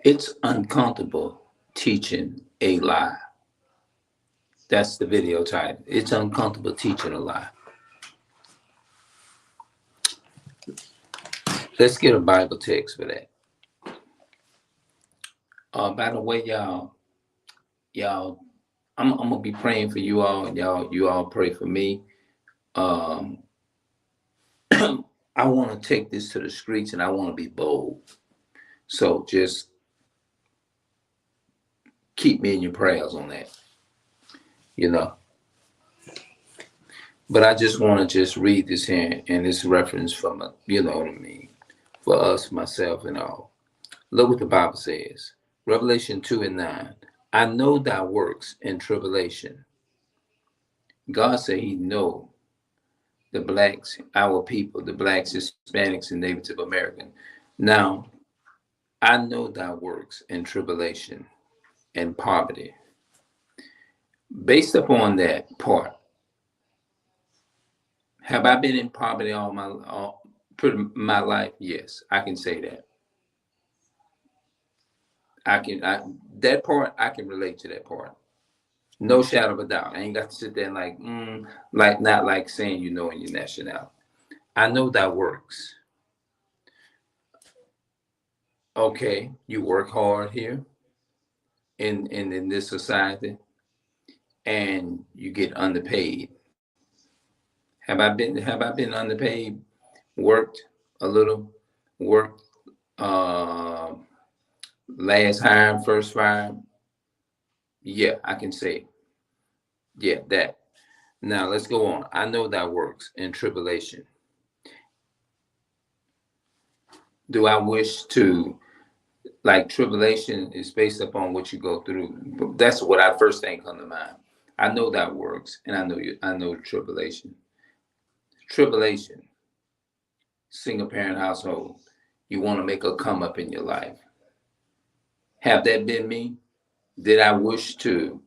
It's uncomfortable teaching a lie. That's the video title. It's uncomfortable teaching a lie. Let's get a Bible text for that. By the way, y'all, I'm gonna be praying for you all. You all pray for me. Um, I want to take this to the streets, and I want to be bold. So just keep me in your prayers on that. You know. But I just want to just read this here, and this reference from a, you know what I mean, for us, myself, and all. Look what the Bible says. Revelation 2:9. I know thy works in tribulation. God said he know the blacks, our people, the blacks, Hispanics, and Native American. Now, I know thy works in tribulation and poverty. Based upon that part, have I been in poverty my life? Yes, I can say that. That part I can relate to that part. No shadow of a doubt. I ain't got to sit there and like not like saying you know in your nationality. I know that works. Okay, you work hard here in this society, and you get underpaid. Have I been underpaid? Worked a little, worked uh last hire, first fire. Yeah, I can say, yeah, that. Now let's go on. I know that works in tribulation. Do I wish to, like, tribulation is based upon what you go through? That's what I first thing come to mind. I know that works, and I know tribulation. Tribulation, single parent household. You want to make a come up in your life. Have that been me? Did I wish to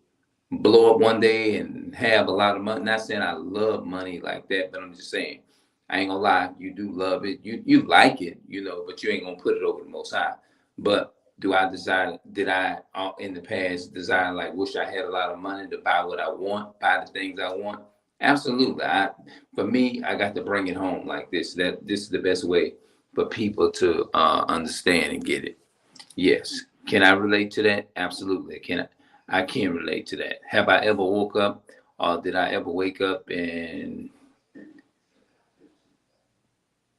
blow up one day and have a lot of money? Not saying I love money like that, but I'm just saying, I ain't gonna lie, you do love it. You like it, but you ain't gonna put it over the most high. But did I in the past desire, like, wish I had a lot of money to buy what I want, buy the things I want? Absolutely. For me, I got to bring it home like this. That this is the best way for people to understand and get it. Yes. Can I relate to that? Absolutely. I can relate to that. Have I ever woke up, or did I ever wake up and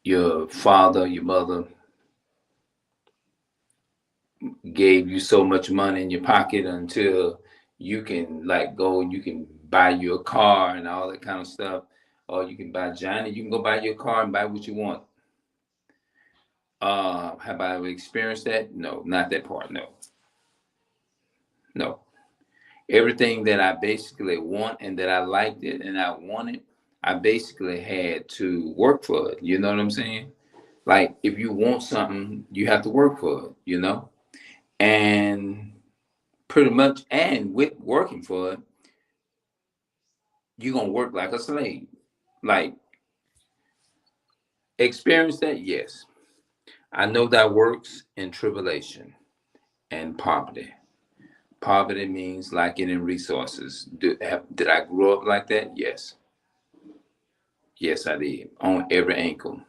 your father, your mother gave you so much money in your pocket until you can, like, go and you can buy you a car and all that kind of stuff, or you can buy Johnny, you can go buy your car and buy what you want. Have I ever experienced that? No, not that part. No, no. Everything that I basically want and that I liked it and I wanted, I basically had to work for it. You know what I'm saying? Like, if you want something, you have to work for it. And pretty much, and with working for it, you're gonna work like a slave. Like, experience that? Yes. I know that works in tribulation and poverty. Poverty means lacking in resources. Did I grow up like that? Yes. Yes, I did. On every ankle.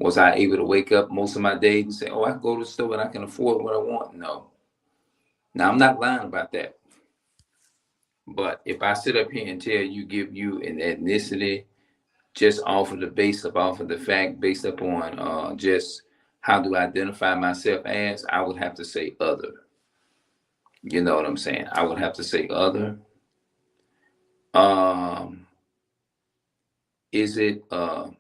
Was I able to wake up most of my days and say, oh, I can go to the store and I can afford what I want? No. Now, I'm not lying about that. But if I sit up here and tell you, give you an ethnicity, just off of the fact, based upon just how do I identify myself as, I would have to say other. You know what I'm saying? I would have to say other. Um, is it a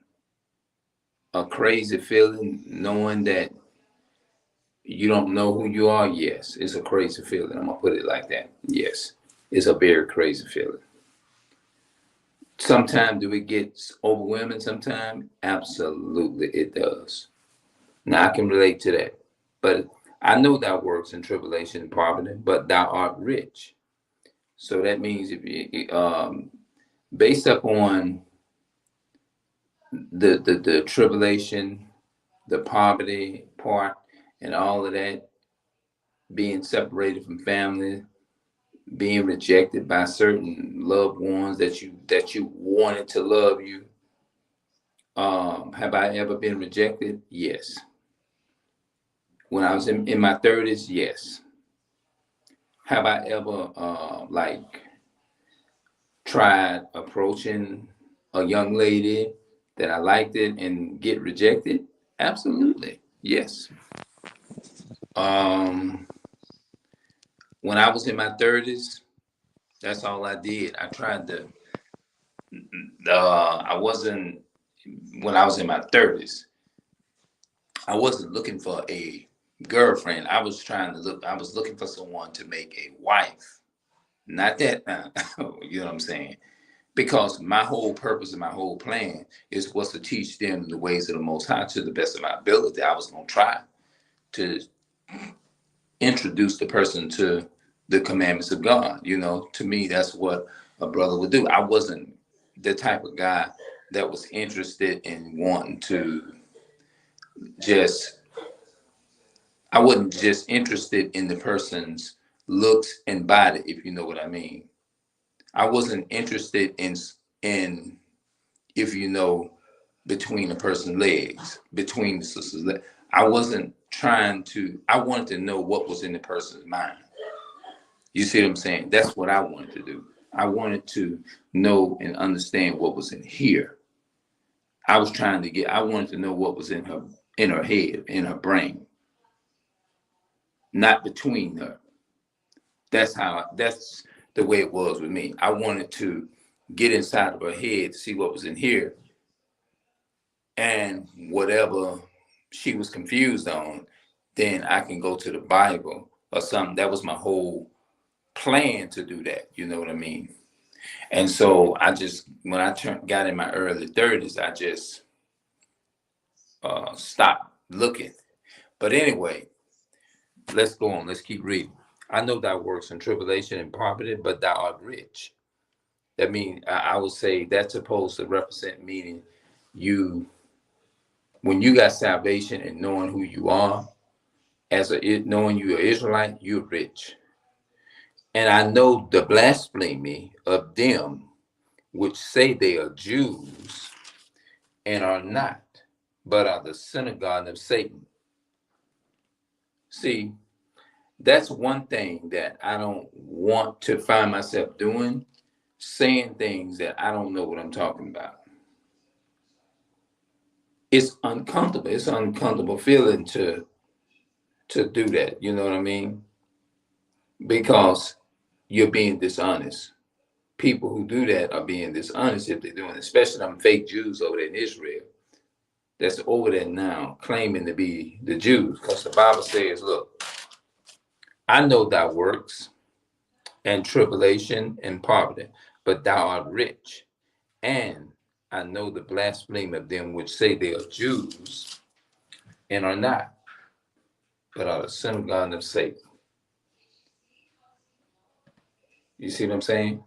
crazy feeling knowing that you don't know who you are? Yes, it's a crazy feeling. I'm gonna put it like that. Yes, it's a very crazy feeling. Sometimes do it get overwhelming? Sometimes, absolutely, it does. Now I can relate to that, but I know thou works in tribulation and poverty, but thou art rich. So that means if you, based upon the tribulation, the poverty part, and all of that, being separated from family, being rejected by certain loved ones that you wanted to love you. Have I ever been rejected? Yes. When I was in my 30s, yes. Have I ever like tried approaching a young lady that I liked it and get rejected? Absolutely. Yes. Um, when I was in my 30s, that's all I did. I tried to, I wasn't, when I was in my 30s, I wasn't looking for a girlfriend. I was looking for someone to make a wife. Not that, you know what I'm saying? Because my whole purpose and my whole plan was to teach them the ways of the Most High to the best of my ability. I was going to try to introduce the person to the commandments of God. You know, to me, that's what a brother would do. I wasn't the type of guy that was interested in wanting to just, I wasn't just interested in the person's looks and body, if you know what I mean. I wasn't interested in if you know, between a person's legs, between the sister's legs. I wasn't trying to, I wanted to know what was in the person's mind. You see what I'm saying? That's what I wanted to do. I wanted to know and understand what was in here. I wanted to know what was in her head, in her brain, not between her. That's the way it was with me. I wanted to get inside of her head to see what was in here, and whatever she was confused on, then I can go to the Bible or something. That was my whole plan to do that. You know what I mean? And so when I got in my early 30s, I just stopped looking. But anyway, let's go on. Let's keep reading. I know thou works in tribulation and poverty, but thou art rich. That means I would say that's supposed to represent meaning you, when you got salvation and knowing who you are, knowing you're an Israelite, you're rich. And I know the blasphemy of them which say they are Jews and are not, but are the synagogue of Satan. See, that's one thing that I don't want to find myself doing, saying things that I don't know what I'm talking about. It's uncomfortable. It's an uncomfortable feeling to do that. You know what I mean? Because you're being dishonest. People who do that are being dishonest if they're doing it, especially them fake Jews over there in Israel that's over there now claiming to be the Jews. Because the Bible says, look, I know thy works and tribulation and poverty, but thou art rich. And I know the blasphemy of them which say they are Jews and are not, but are the synagogue of Satan. You see what I'm saying?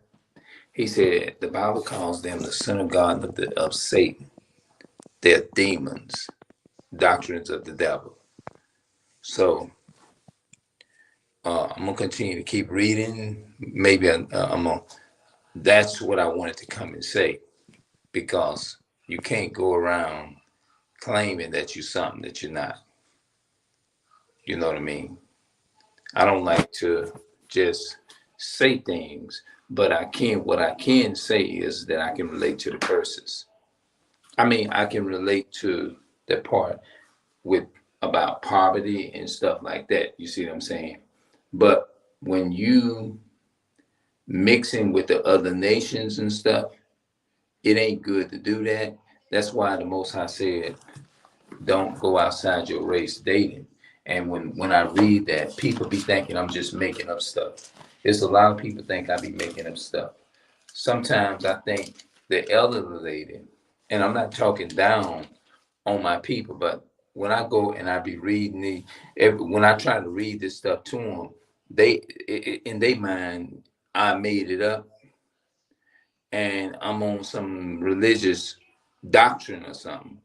He said the Bible calls them the synagogue of Satan. They're demons, doctrines of the devil. So I'm gonna continue to keep reading. Maybe I'm gonna. That's what I wanted to come and say, because you can't go around claiming that you're something that you're not. You know what I mean? I don't like to just say things, but what I can say is that I can relate to the curses. I mean, I can relate to the part with about poverty and stuff like that. You see what I'm saying? But when you mixing with the other nations and stuff, it ain't good to do that. That's why the Most High said, don't go outside your race dating. And when I read that, people be thinking I'm just making up stuff. There's a lot of people think I be making up stuff. Sometimes I think the elderly lady, and I'm not talking down on my people, but when I go and I be reading when I try to read this stuff to them, in their mind, I made it up and I'm on some religious doctrine or something.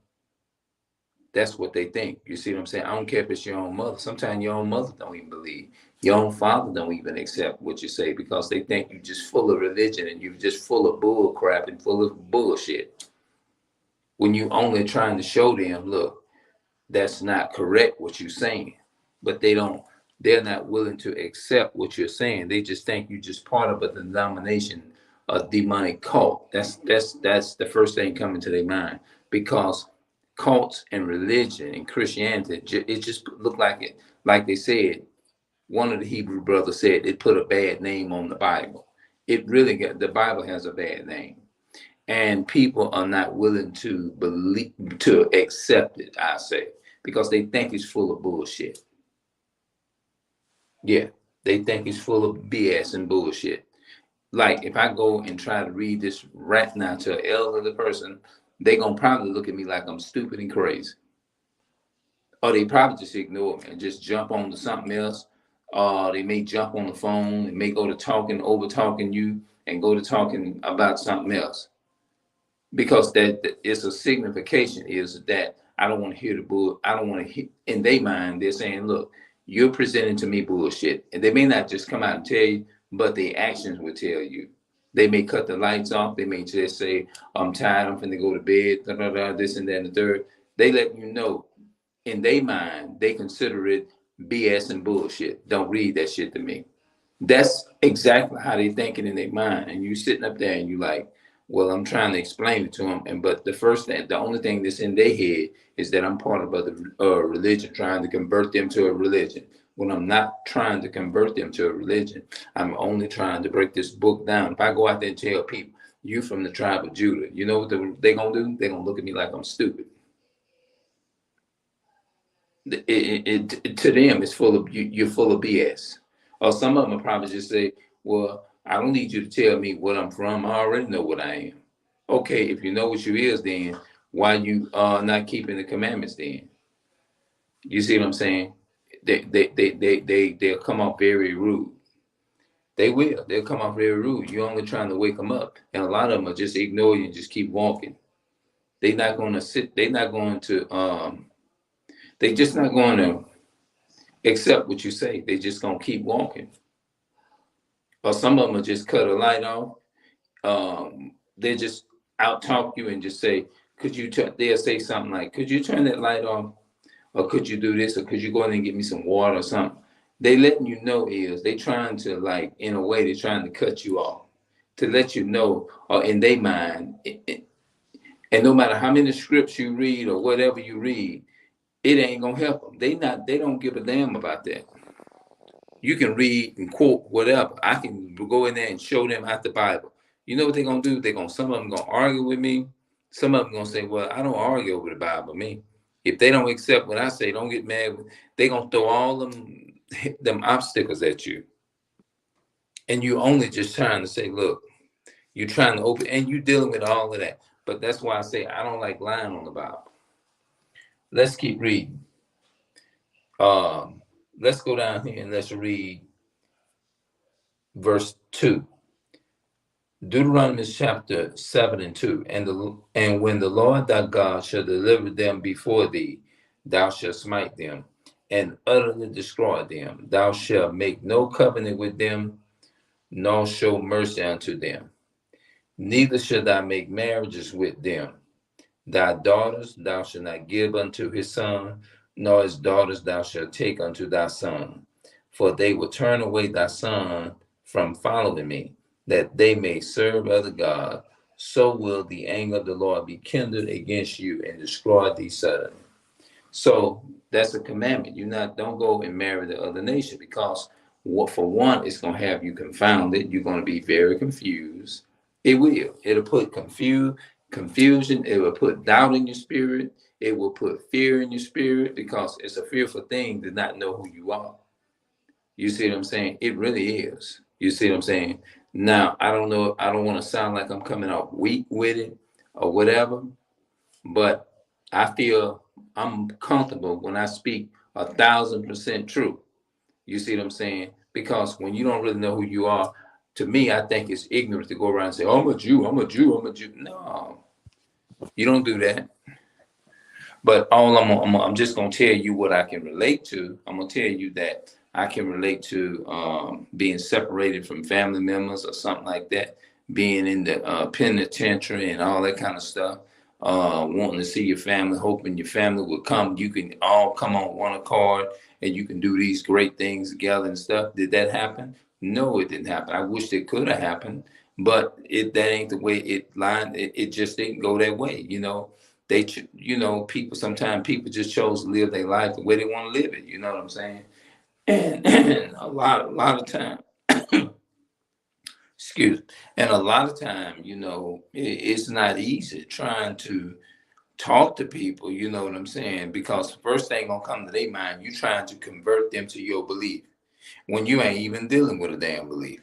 That's what they think. You see what I'm saying? I don't care if it's your own mother. Sometimes your own mother don't even believe. Your own father don't even accept what you say because they think you're just full of religion and you're just full of bull crap and full of bullshit. When you only trying to show them, look, that's not correct what you're saying. But they're not willing to accept what you're saying. They just think you're just part of a denomination, a demonic cult. That's the first thing coming to their mind. Because cults and religion and Christianity, it just looked like it, like they said, one of the Hebrew brothers said it put a bad name on the Bible. It really got, the Bible has a bad name. And people are not willing to believe, to accept it, I say, because they think it's full of bullshit. Yeah, they think it's full of BS and bullshit. Like if I go and try to read this right now to an elderly person, they gonna probably look at me like I'm stupid and crazy. Or they probably just ignore me and just jump on to something else. They may jump on the phone and may go to talking, over talking you, and go to talking about something else. Because that it's a signification is that I don't want to hear the bull. I don't want to hear, in their mind, they're saying, look, you're presenting to me bullshit. And they may not just come out and tell you, but the actions will tell you. They may cut the lights off. They may just say, I'm tired, I'm finna go to bed, da, da, da, this and that and the third. They let you know in their mind, they consider it BS and bullshit. Don't read that shit to me. That's exactly how they thinking in their mind. And you sitting up there and you like, well, I'm trying to explain it to them. And but the first thing, the only thing that's in their head is that I'm part of a religion, trying to convert them to a religion. When I'm not trying to convert them to a religion, I'm only trying to break this book down. If I go out there and tell people, you from the tribe of Judah, you know what they're gonna do? They're gonna look at me like I'm stupid. To them, it's full of you're full of BS. Or some of them will probably just say, "Well, I don't need you to tell me what I'm from. I already know what I am." Okay, if you know what you is, then why you not keeping the commandments? Then you see what I'm saying? They'll come off very rude. They will. They'll come off very rude. You're only trying to wake them up, and a lot of them will just ignore you and just keep walking. They're not going to sit. They're not going to. They just not going to accept what you say. They just gonna keep walking. Or some of them will just cut a light off. They just out talk you and just say, "Could you?" They'll say something like, "Could you turn that light off?" Or "Could you do this?" Or "Could you go in and get me some water?" Or something. They letting you know is they trying to like in a way they're trying to cut you off to let you know, or in their mind. And no matter how many scripts you read or whatever you read, it ain't gonna help them. They don't give a damn about that. You can read and quote whatever. I can go in there and show them out the Bible. You know what they're gonna do? Some of them gonna argue with me. Some of them gonna say, "Well, I don't argue over the Bible." Me, if they don't accept what I say, don't get mad. They gonna throw all them obstacles at you, and you only just trying to say, "Look, you're trying to open," and you dealing with all of that. But that's why I say I don't like lying on the Bible. Let's keep reading. Let's go down here and let's read verse 2. Deuteronomy chapter 7 and 2. And when the Lord thy God shall deliver them before thee, thou shalt smite them and utterly destroy them. Thou shalt make no covenant with them, nor show mercy unto them. Neither shalt thou make marriages with them. Thy daughters thou shalt not give unto his son, nor his daughters thou shalt take unto thy son. For they will turn away thy son from following me, that they may serve other gods. So will the anger of the Lord be kindled against you and destroy thee suddenly. So that's a commandment. Don't go and marry the other nation, because for one, it's gonna have you confounded. You're gonna be very confused. It will. It'll put confusion. It will put doubt in your spirit. It will put fear in your spirit, because it's a fearful thing to not know who you are. You see what I'm saying? It really is. You see what I'm saying? Now, I don't know. I don't want to sound like I'm coming off weak with it or whatever, but I feel I'm comfortable when I speak 1,000% true. You see what I'm saying? Because when you don't really know who you are, to me, I think it's ignorant to go around and say, "Oh, I'm a Jew, I'm a Jew, I'm a Jew." No, you don't do that. But I'm just gonna tell you what I can relate to. I'm gonna tell you that I can relate to being separated from family members or something like that, being in the penitentiary and all that kind of stuff, wanting to see your family, hoping your family will come. You can all come on one accord and you can do these great things together and stuff. Did that happen? No, it didn't happen. I wish it could have happened, but that ain't the way it lined. It just didn't go that way. People, sometimes people just chose to live their life the way they want to live it. You know what I'm saying? And a lot of time, excuse me, and a lot of time, it's not easy trying to talk to people, you know what I'm saying? Because the first thing gonna come to their mind, you trying to convert them to your belief when you ain't even dealing with a damn belief.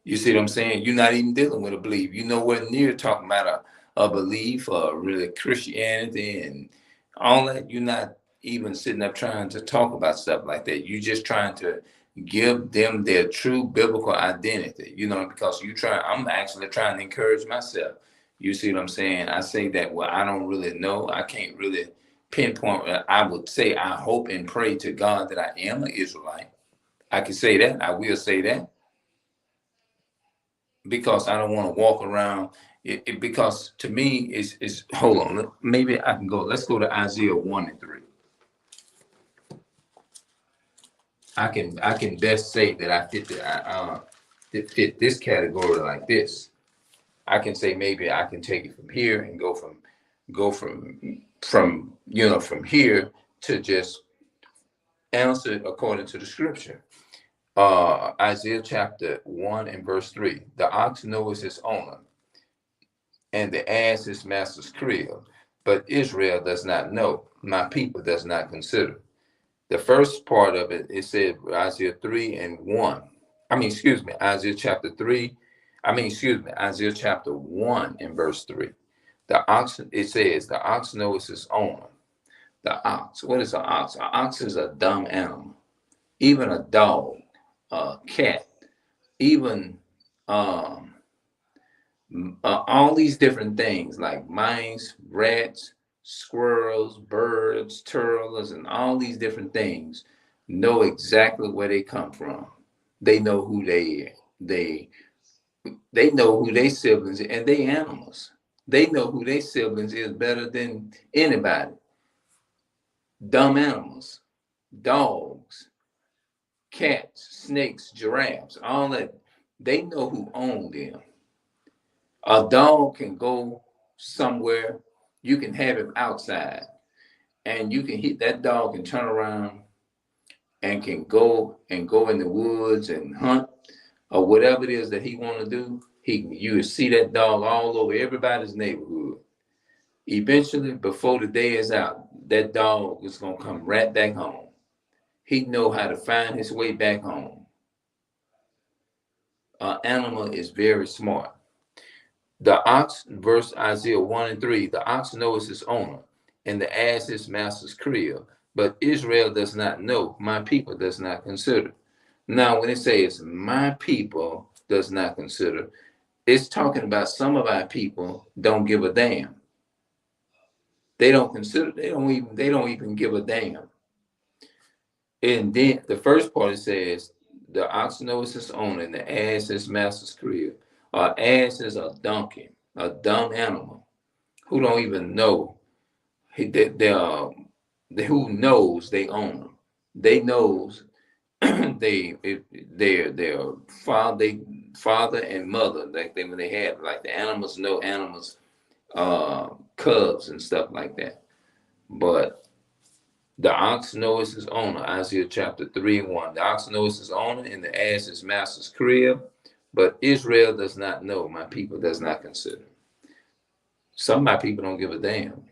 You see what I'm saying? You're not even dealing with a belief. You nowhere near talking about a belief or really Christianity and all that. You're not even sitting up trying to talk about stuff like that. You're just trying to give them their true biblical identity, because I'm actually trying to encourage myself. You see what I'm saying? I say that, well, I don't really know. I can't really pinpoint. I would say I hope and pray to God that I am an Israelite. I can say that. I will say that, because I don't want to walk around because to me it's hold on, maybe I can go, let's go to Isaiah 1 and 3. I can best say that I fit this category like this. I can say maybe I can take it from here and go from here to just answer it according to the scripture. Isaiah chapter 1 and verse 3. The ox knows his owner, and the ass his master's crib, but Israel does not know, my people does not consider. The first part of it, it said Isaiah 3 and 1. Isaiah chapter 3. Isaiah chapter 1 and verse 3. It says, the ox knows his owner. The ox, what is an ox? An ox is a dumb animal. Even a dog, cat, even all these different things like mice, rats, squirrels, birds, turtles, and all these different things know exactly where they come from. They know who they know who their siblings and they animals. They know who their siblings is better than anybody. Dumb animals, dogs, cats, snakes, giraffes, all that. They know who owned them. A dog can go somewhere, you can have him outside, and you can hit that dog and turn around and can go in the woods and hunt or whatever it is that he want to do. You will see that dog all over everybody's neighborhood. Eventually, before the day is out, that dog is gonna come right back home. He know how to find his way back home. An animal is very smart. The ox, verse Isaiah 1 and 3, the ox knows his owner, and the ass his master's crib. But Israel does not know, my people does not consider. Now, when it says my people does not consider, it's talking about some of our people don't give a damn. They don't consider, they don't even give a damn. And then the first part, it says, the ox knows his owner, and the ass his master's crib. Ass is a donkey, a dumb animal who don't even know. Who knows they own them. They knows their father and mother, like when they had, like the animals know animals, cubs and stuff like that. But the ox knows his owner, Isaiah chapter 3 and 1. The ox knows his owner, and the ass his master's crib. But Israel does not know, my people does not consider. Some of my people don't give a damn.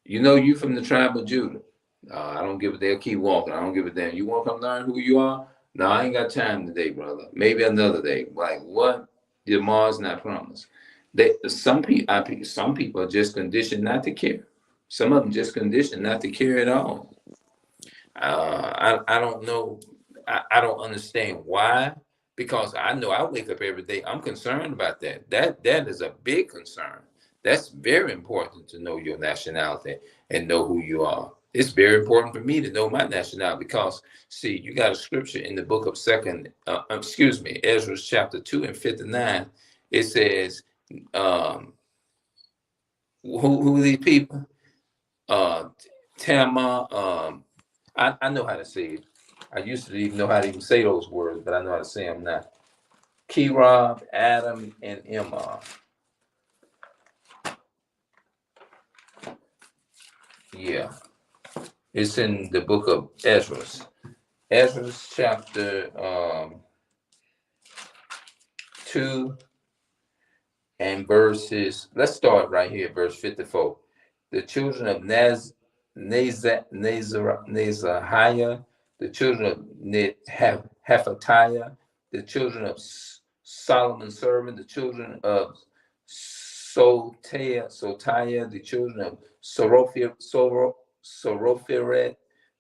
You from the tribe of Judah. I don't give a damn. Keep walking. I don't give a damn. You want to come learn who you are? No, I ain't got time today, brother. Maybe another day. Like what? Tomorrow's not promised. Some people are just conditioned not to care. Some of them just conditioned not to care at all. I don't know. I don't understand why. Because I know I wake up every day. I'm concerned about that. That is a big concern. That's very important to know your nationality and know who you are. It's very important for me to know my nationality because, see, you got a scripture in the book of Ezra chapter 2 and 59. It says, um, who are these people? Uh, Tama, I know how to say it. I used to even know how to even say those words, but I know how to say them now. Kirab, Adam, and Imar. Yeah, it's in the book of Ezra. Ezra chapter 2 and verses, let's start right here, verse 54. The children of Nazahiah, the children of Hephatiah, the children of Solomon's servant, the children of Sotiah, the children of Sorophiret,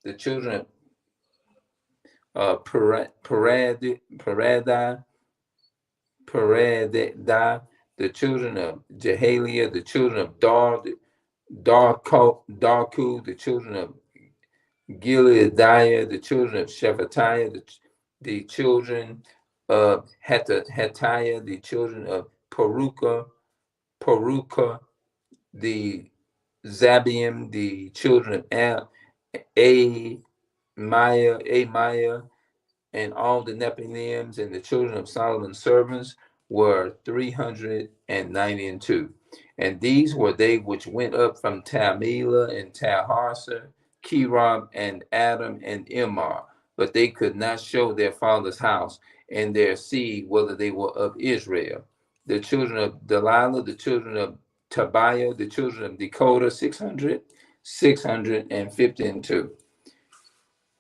the children of Pereda, the children of Jehaliah, the children of Darku, the children of Gileadiah, the children of Shephatiah, the children of Hetiah, the children of Paruka, the Zabiim, the children of Amaya, and all the Nephilims and the children of Solomon's servants were 392. And these were they which went up from Tamila and Taharsa, Kiram and Adam and Imar, but they could not show their father's house and their seed whether they were of Israel. The children of Delilah, the children of Tobiah, the children of Dakota, 652.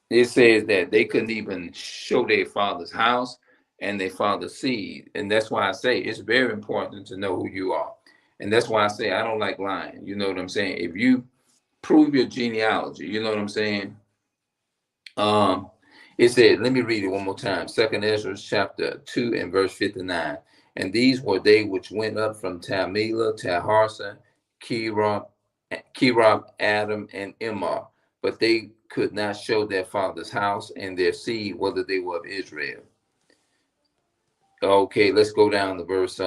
It says that they couldn't even show their father's house and their father's seed. And that's why I say it's very important to know who you are. And that's why I say I don't like lying. You know what I'm saying? If you prove your genealogy, you know what I'm saying? It said, let me read it one more time. Second Ezra chapter 2 and verse 59. And these were they which went up from Tamila, Taharsa, Kiram, Adam, and Imar, but they could not show their father's house and their seed whether they were of Israel. Okay, let's go down to verse.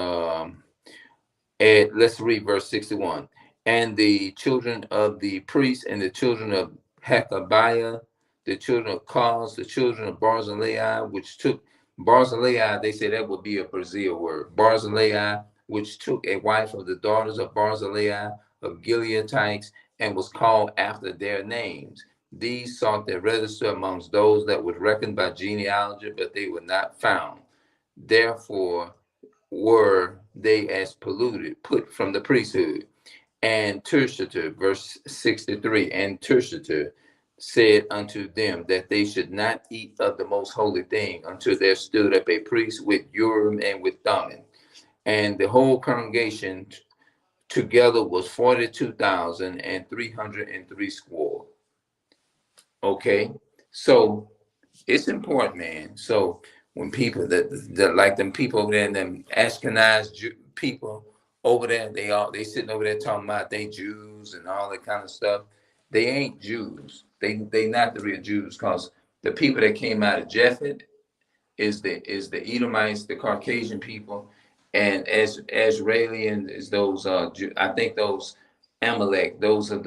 Let's read verse 61. And the children of the priests and the children of Hekabiah, the children of Cos, the children of Barzillai, which took Barzillai, they say that would be a Brazil word. Barzillai, which took a wife of the daughters of Barzillai of Gileadites and was called after their names. These sought their register amongst those that was reckoned by genealogy, but they were not found. Therefore were they as polluted, put from the priesthood. And Tertiator, verse 63, and Tertiator said unto them that they should not eat of the most holy thing until there stood up a priest with Urim and with Thummim. And the whole congregation together was 42,303 square. Okay, so it's important, man. So when people that like them people over there, and them Ashkenaz people over there, they sitting over there talking about they Jews and all that kind of stuff. They ain't Jews. They not the real Jews, because the people that came out of Japhet is the Edomites, the Caucasian people, and as Israeli is those I think those Amalek. Those are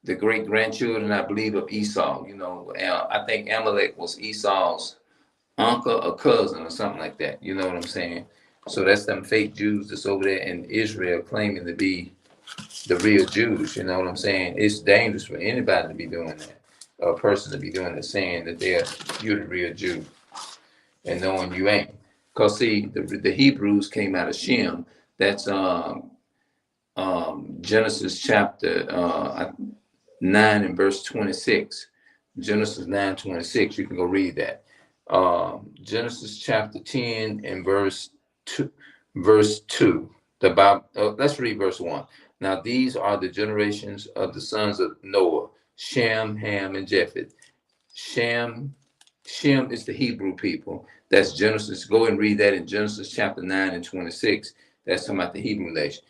the great grandchildren, I believe, of Esau. You know, I think Amalek was Esau's uncle or cousin or something like that. You know what I'm saying? So that's them fake Jews that's over there in Israel claiming to be the real Jews. You know what I'm saying? It's dangerous for anybody to be doing that, or a person to be doing that, saying that you're the real Jew and knowing you ain't. Because see, the Hebrews came out of Shem. That's Genesis chapter 9 and verse 26. Genesis 9:26. You can go read that. Genesis chapter 10 and verse 2. The Bible. Let's read verse 1. Now these are the generations of the sons of Noah: Shem, Ham, and Japheth. Shem is the Hebrew people. That's Genesis. Go and read that in Genesis chapter 9 and 26. That's talking about the Hebrew nation.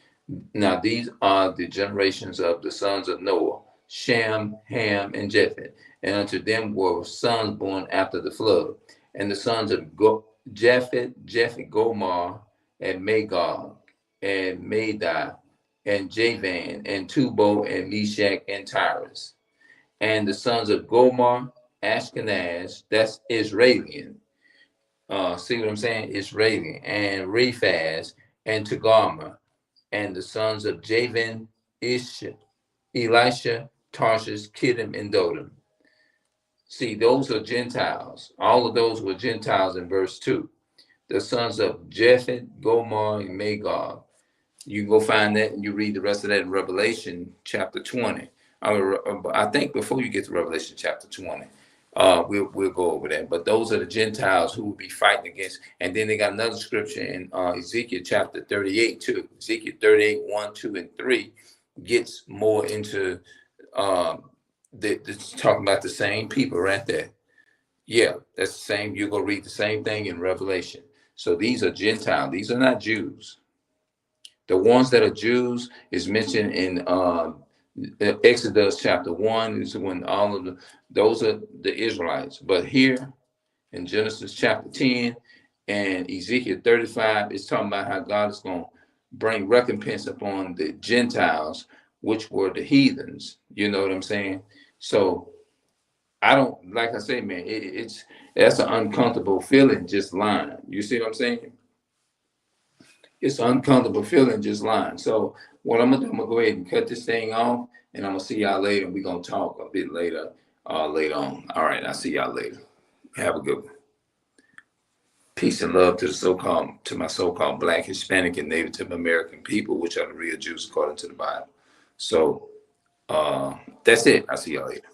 Now these are the generations of the sons of Noah: Shem, Ham, and Japheth. And unto them were sons born after the flood. And the sons of Japheth, Gomar, and Magog, and Madai, and Javan, and Tubal, and Meshach, and Tyrus. And the sons of Gomar, Ashkenaz, that's Israelian. See what I'm saying? Israeli, and Rephaz, and Togarmah, and the sons of Javan, Elisha, Tarshish, Kittim, and Dodom. See, those are Gentiles. All of those were Gentiles in verse 2. The sons of Japheth, Gomar, and Magog. You can go find that and you read the rest of that in Revelation chapter 20. I think before you get to Revelation chapter 20, we'll go over that. But those are the Gentiles who will be fighting against. And then they got another scripture in Ezekiel chapter 38 too. Ezekiel 38, 1, 2, and 3 gets more into it's talking about the same people right there. Yeah, that's the same. You're going to read the same thing in Revelation. So these are Gentiles. These are not Jews. The ones that are Jews is mentioned in Exodus chapter 1 is when all of those are the Israelites. But here in Genesis chapter 10 and Ezekiel 35, it's talking about how God is going to bring recompense upon the Gentiles, which were the heathens. You know what I'm saying? So I don't, like I say, man, that's an uncomfortable feeling just lying. You see what I'm saying? It's an uncomfortable feeling just lying. So what I'm gonna do, I'm gonna go ahead and cut this thing off, and I'm gonna see y'all later. And we're gonna talk a bit later on. All right, I'll see y'all later. Have a good one. Peace and love to my so-called Black, Hispanic, and Native American people, which are the real Jews according to the Bible. So that's it. I'll see y'all later.